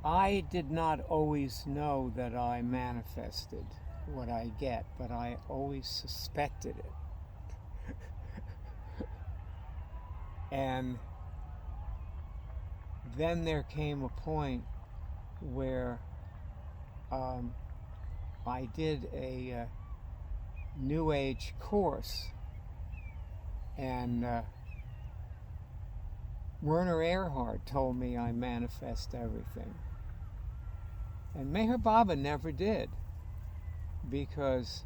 I did not always know that I manifested what I get, but I always suspected it. And then there came a point where I did a New Age course, and Werner Erhard told me I manifest everything. And Meher Baba never did, because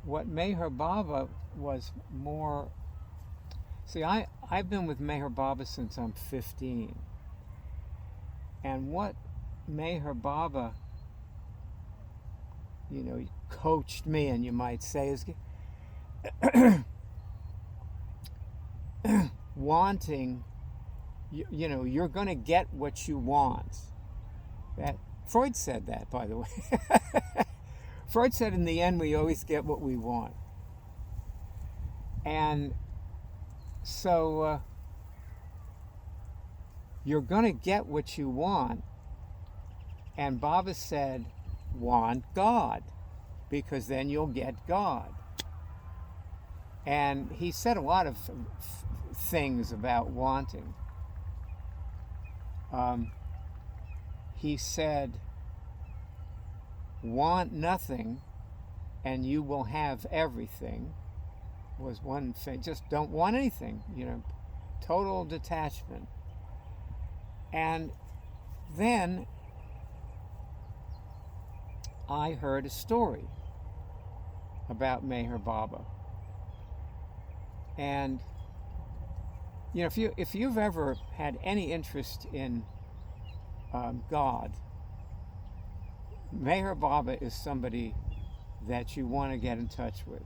what Meher Baba was more... See, I've been with Meher Baba since I'm 15. And what Meher Baba, coached me, and you might say, is wanting, you're going to get what you want. That Freud said that, by the way. Freud said in the end we always get what we want. And so you're going to get what you want. And Baba said, want God, because then you'll get God. And he said a lot of things about wanting. He said, want nothing and you will have everything, was one thing. Just don't want anything, total detachment. And then I heard a story about Meher Baba. And if you've ever had any interest in God, Meher Baba is somebody that you want to get in touch with,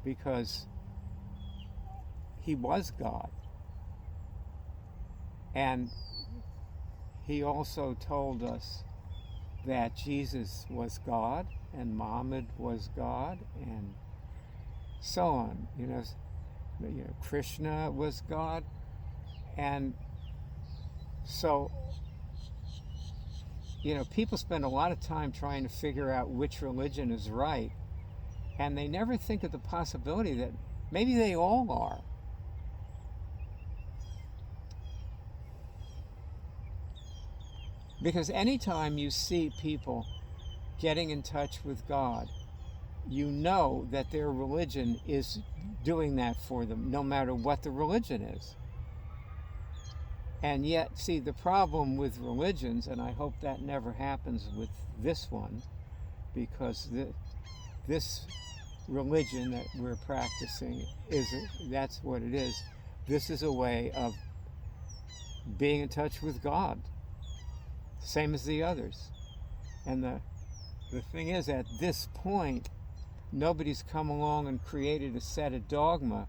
because he was God. And he also told us that Jesus was God and Muhammad was God, and so on. Krishna was God. And so people spend a lot of time trying to figure out which religion is right, and they never think of the possibility that maybe they all are. Because anytime you see people getting in touch with God, you know that their religion is doing that for them, no matter what the religion is. And yet, see, the problem with religions, and I hope that never happens with this one, because this religion that we're practicing that's what it is. This is a way of being in touch with God, same as the others. And the thing is, at this point, nobody's come along and created a set of dogma,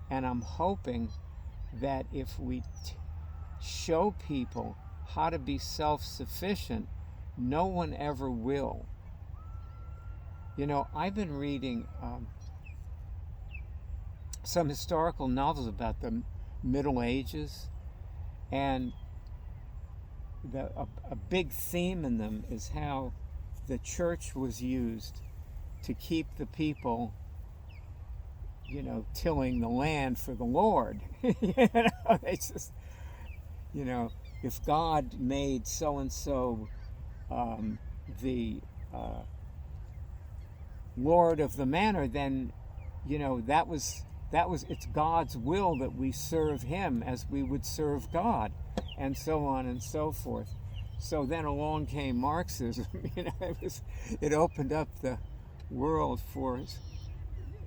and I'm hoping that if we show people how to be self-sufficient, no one ever will. I've been reading some historical novels about the Middle Ages, and a big theme in them is how the church was used to keep the people, tilling the land for the Lord. It's just, if God made so-and-so the Lord of the manor, then, it's God's will that we serve him as we would serve God, and so on and so forth. So then along came Marxism. It opened up the world for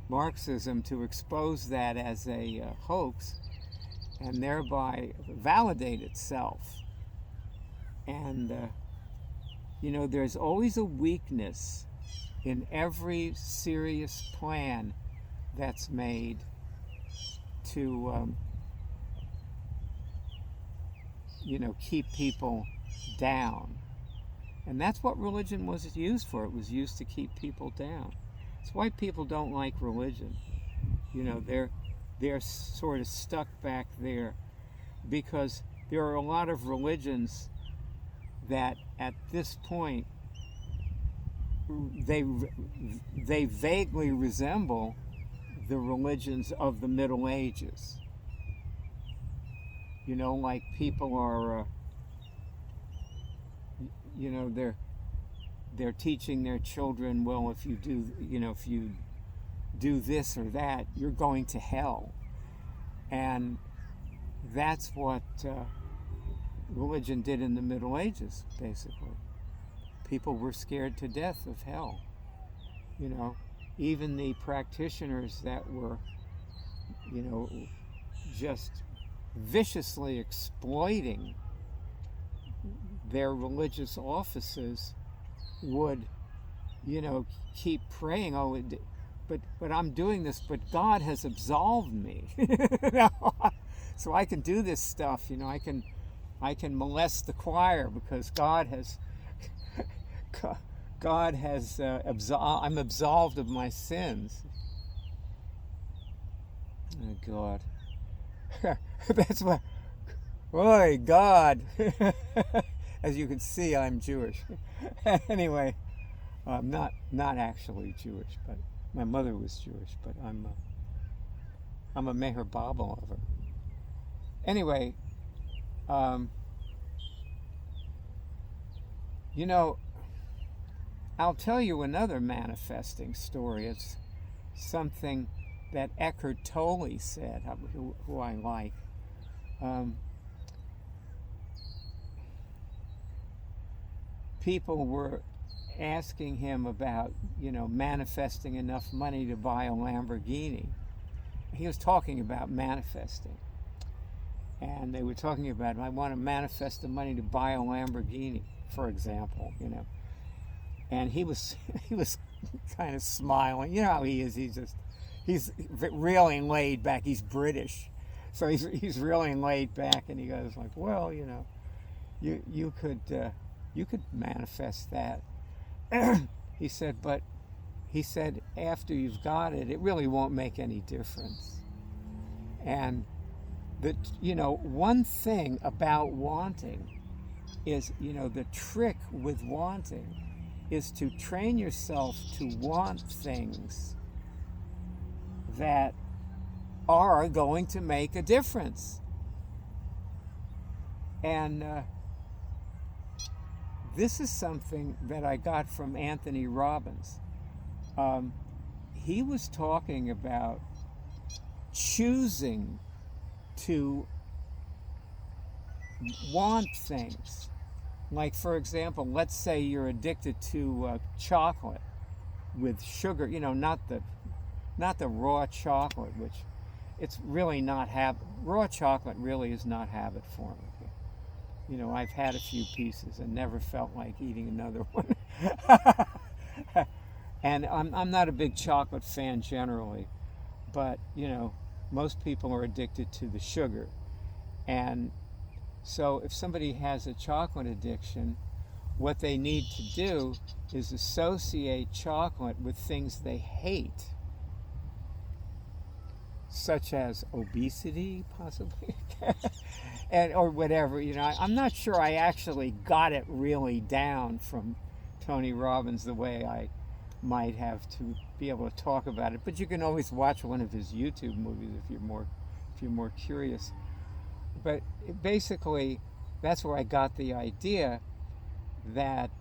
Marxism to expose that as a hoax, and thereby validate itself. And there's always a weakness in every serious plan that's made to keep people down. And that's what religion was used for. It was used to keep people down. That's why people don't like religion. They're sort of stuck back there, because there are a lot of religions that at this point they vaguely resemble the religions of the Middle Ages. You know, like people are, you know, they're teaching their children, well, if you do this or that, you're going to hell. And that's what religion did in the Middle Ages, basically. People were scared to death of hell. You know, even the practitioners that were, you know, just viciously exploiting their religious offices would, you know, keep praying, oh, but I'm doing this, but God has absolved me. So I can do this stuff, you know, I can molest the choir because God has I'm absolved of my sins. Oh God. That's what, boy, God. As you can see, I'm Jewish. Anyway, I'm not actually Jewish, but my mother was Jewish, but I'm a Meher Baba lover. Anyway, you know, I'll tell you another manifesting story. It's something that Eckhart Tolle said, who I like. People were asking him about, you know, manifesting enough money to buy a Lamborghini. He was talking about manifesting. And they were talking about, I want to manifest the money to buy a Lamborghini, for example, you know. And he was kind of smiling. You know how he is. He's really laid back. He's British, so he's really laid back. And he goes like, well, you know, you could manifest that. He said, but he said after you've got it, it really won't make any difference. And that, you know, one thing about wanting is, you know, the trick with wanting is to train yourself to want things that are going to make a difference. And this is something that I got from Anthony Robbins. He was talking about choosing to want things. Like, for example, let's say you're addicted to chocolate with sugar, you know, not the raw chocolate, which it's really not raw chocolate really is not habit forming. You know, I've had a few pieces and never felt like eating another one. And I'm not a big chocolate fan generally, but, you know, most people are addicted to the sugar. And so if somebody has a chocolate addiction, what they need to do is associate chocolate with things they hate, such as obesity, possibly, and or whatever. You know, I'm not sure I actually got it really down from Tony Robbins the way I might have to be able to talk about it. But you can always watch one of his YouTube movies if you're more curious. But basically, that's where I got the idea that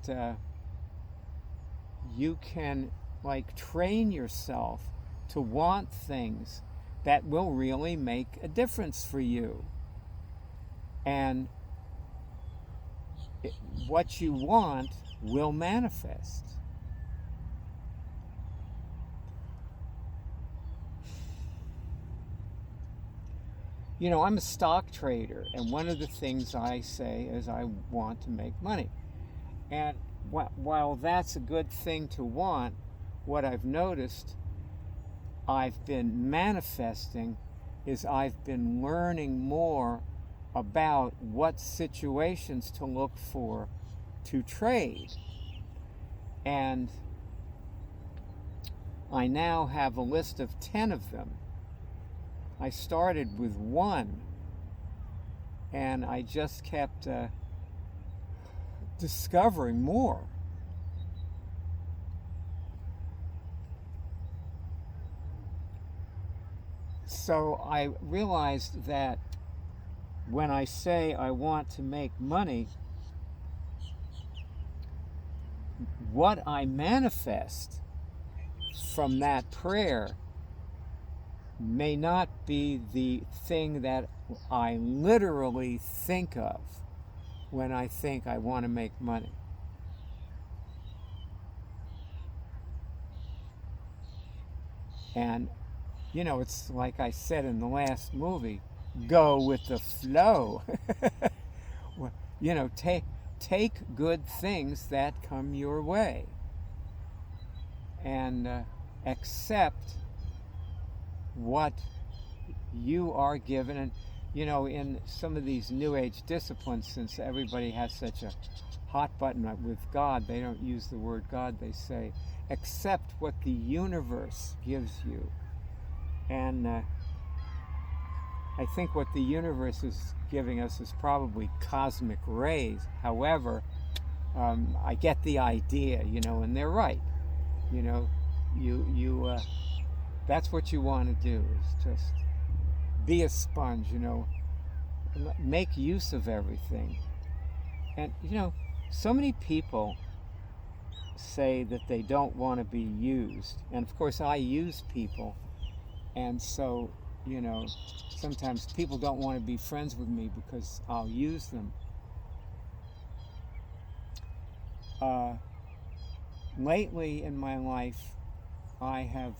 you can, like, train yourself to want things that will really make a difference for you. And what you want will manifest. You know, I'm a stock trader, and one of the things I say is I want to make money. And while that's a good thing to want, what I've noticed I've been manifesting is I've been learning more about what situations to look for to trade. And I now have a list of 10 of them. I started with one, and I just kept discovering more. So I realized that when I say I want to make money, what I manifest from that prayer may not be the thing that I literally think of when I think I want to make money. And, you know, it's like I said in the last movie, go with the flow. You know, take good things that come your way and accept what you are given. And you know, in some of these new age disciplines, since everybody has such a hot button with God, they don't use the word God, they say accept what the universe gives you. And I think what the universe is giving us is probably cosmic rays. However, I get the idea, you know, and they're right. You know, you that's what you want to do, is just be a sponge, you know, make use of everything. And, you know, so many people say that they don't want to be used. And of course, I use people. And so, you know, sometimes people don't want to be friends with me because I'll use them. Lately in my life, I have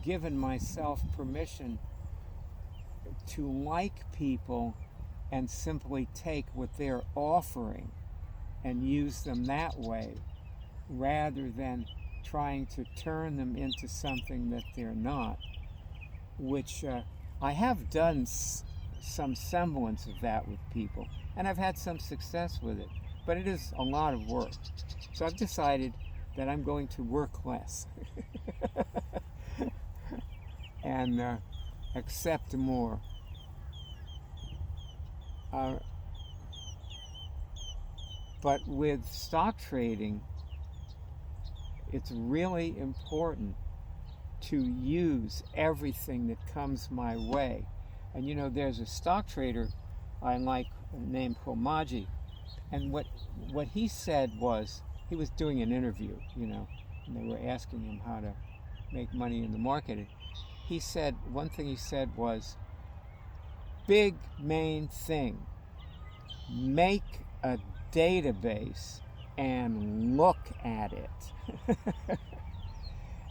given myself permission to like people and simply take what they're offering and use them that way, rather than trying to turn them into something that they're not, which I have done some semblance of that with people, and I've had some success with it, but it is a lot of work. So I've decided that I'm going to work less and accept more. But with stock trading, it's really important to use everything that comes my way. And you know, there's a stock trader I like named Homaji, and what he said was, he was doing an interview, you know, and they were asking him how to make money in the market. And he said, one thing he said was, big main thing, make a database and look at it.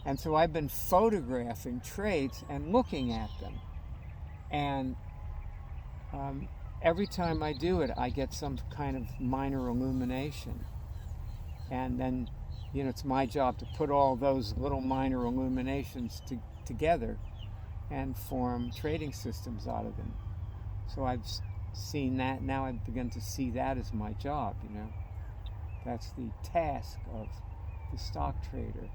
And so I've been photographing trades and looking at them. And every time I do it, I get some kind of minor illumination. And then, you know, it's my job to put all those little minor illuminations together and form trading systems out of them. So I've seen that. Now I've begun to see that as my job, you know. That's the task of the stock trader.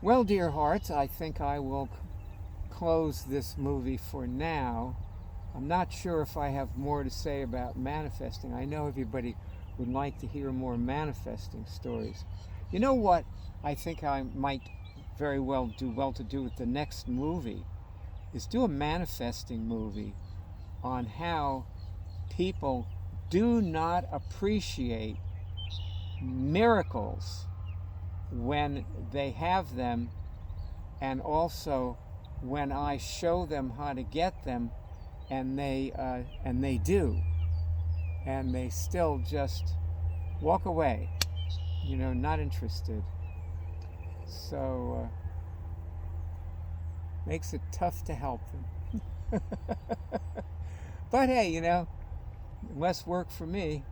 Well, dear hearts, I think I will close this movie for now. I'm not sure if I have more to say about manifesting. I know everybody would like to hear more manifesting stories. You know what I think I might very well do with the next movie is do a manifesting movie on how people do not appreciate miracles when they have them, and also when I show them how to get them, and they do, and they still just walk away, you know, not interested. So makes it tough to help them. But hey, you know, less work for me.